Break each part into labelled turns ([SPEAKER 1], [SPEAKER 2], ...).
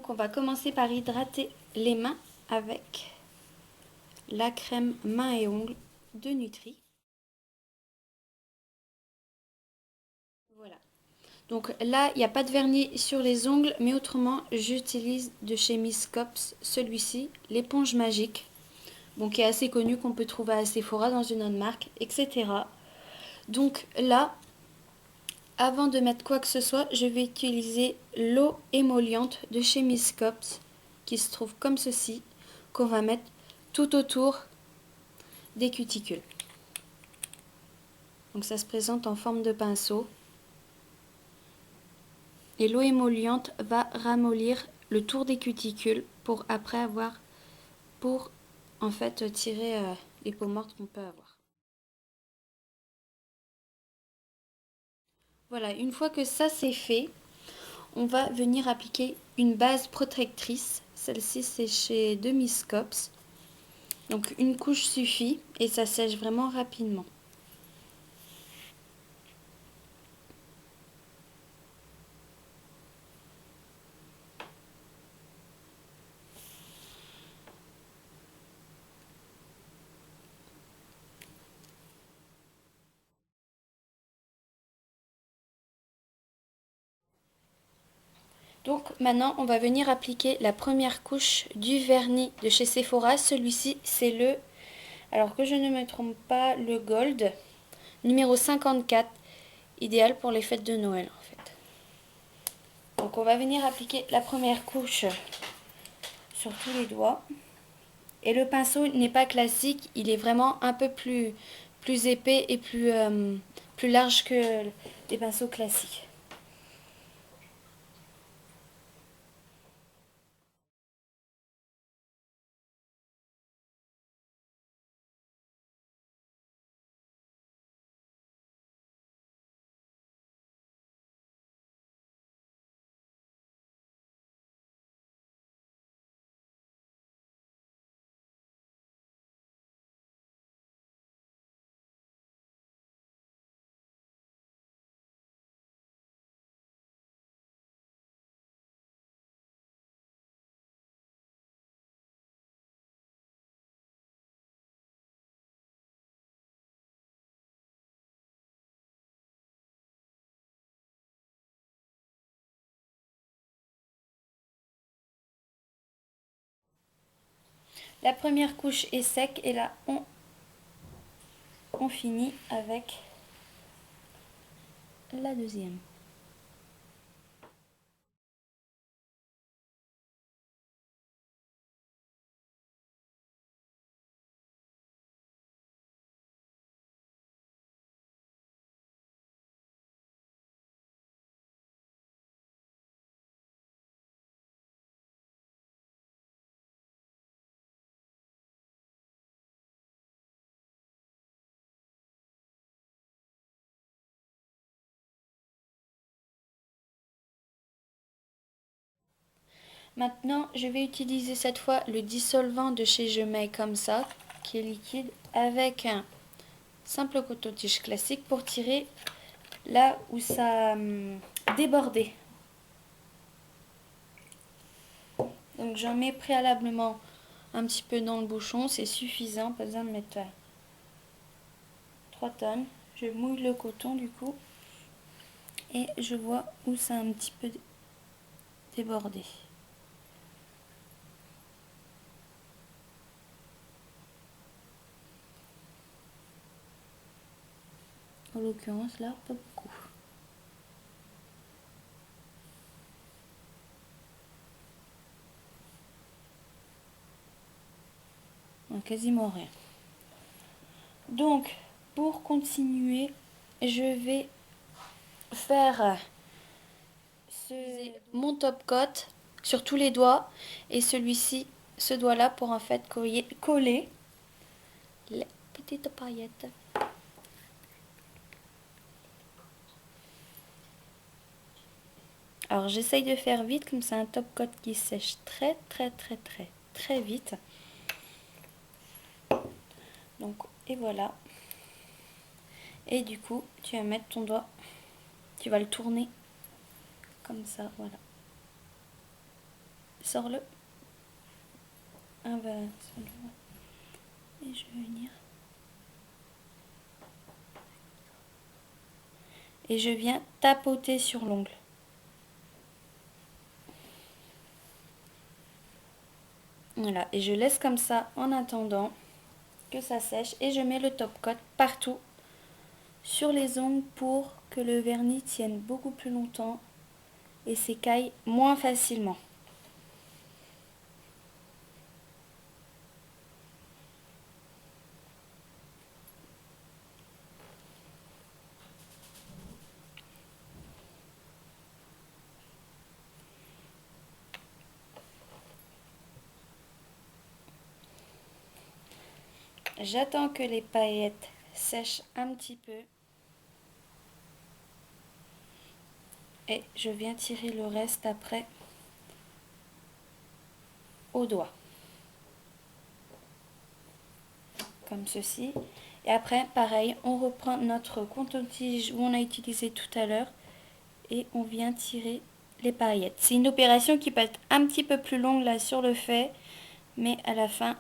[SPEAKER 1] Donc on va commencer par hydrater les mains avec la crème mains et ongles de Nutri. Voilà. Donc là, il n'y a pas de vernis sur les ongles, mais autrement, j'utilise de chez Miss Cops celui-ci, l'éponge magique, bon, qui est assez connu, qu'on peut trouver à Sephora dans une autre marque, etc. Donc là, avant de mettre quoi que ce soit, je vais utiliser l'eau émolliente de chez Miss Cops, qui se trouve comme ceci, qu'on va mettre tout autour des cuticules. Donc ça se présente en forme de pinceau. Et l'eau émolliente va ramollir le tour des cuticules pour après pour en fait tirer les peaux mortes qu'on peut avoir. Voilà, une fois que ça c'est fait, on va venir appliquer une base protectrice. Celle-ci c'est chez Miss Cops. Donc une couche suffit et ça sèche vraiment rapidement. Donc maintenant, on va venir appliquer la première couche du vernis de chez Sephora. Celui-ci, c'est le, alors que je ne me trompe pas, le Gold, numéro 54, idéal pour les fêtes de Noël en fait. Donc on va venir appliquer la première couche sur tous les doigts. Et le pinceau n'est pas classique, il est vraiment un peu plus épais et plus large que les pinceaux classiques. La première couche est sec et là on finit avec la deuxième. Maintenant, je vais utiliser cette fois le dissolvant de chez Je Mets comme ça, qui est liquide, avec un simple coton-tige classique pour tirer là où ça a débordé. Donc j'en mets préalablement un petit peu dans le bouchon, c'est suffisant, pas besoin de mettre 3 tonnes. Je mouille le coton du coup et je vois où ça a un petit peu débordé. En l'occurrence là, pas beaucoup. Non, quasiment rien. Donc, pour continuer, je vais faire mon top coat sur tous les doigts et celui-ci, ce doigt-là pour en fait coller les petites paillettes. Alors j'essaye de faire vite comme c'est un top coat qui sèche très vite. Donc et voilà. Et du coup tu vas mettre ton doigt, tu vas le tourner comme ça, voilà. Sors-le. Ah bah, et je vais venir. Et je viens tapoter sur l'ongle. Voilà, et je laisse comme ça en attendant que ça sèche. Et je mets le top coat partout sur les ongles pour que le vernis tienne beaucoup plus longtemps et s'écaille moins facilement. J'attends que les paillettes sèchent un petit peu. Et je viens tirer le reste après au doigt. Comme ceci. Et après, pareil, on reprend notre coton-tige où on a utilisé tout à l'heure. Et on vient tirer les paillettes. C'est une opération qui peut être un petit peu plus longue là sur le fait. Mais à la fin,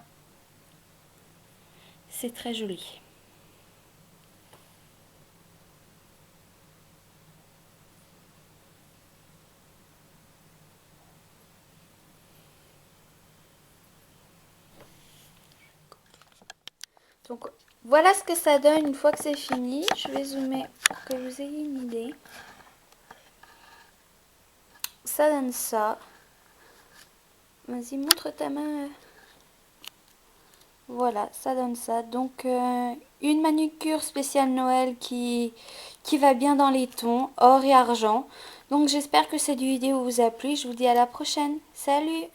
[SPEAKER 1] c'est très joli. Donc voilà ce que ça donne une fois que c'est fini. Je vais zoomer pour que vous ayez une idée. Ça donne ça. Vas-y, montre ta main. Voilà, ça donne ça. Donc une manucure spéciale Noël qui va bien dans les tons, or et argent. Donc j'espère que cette vidéo vous a plu. Je vous dis à la prochaine. Salut!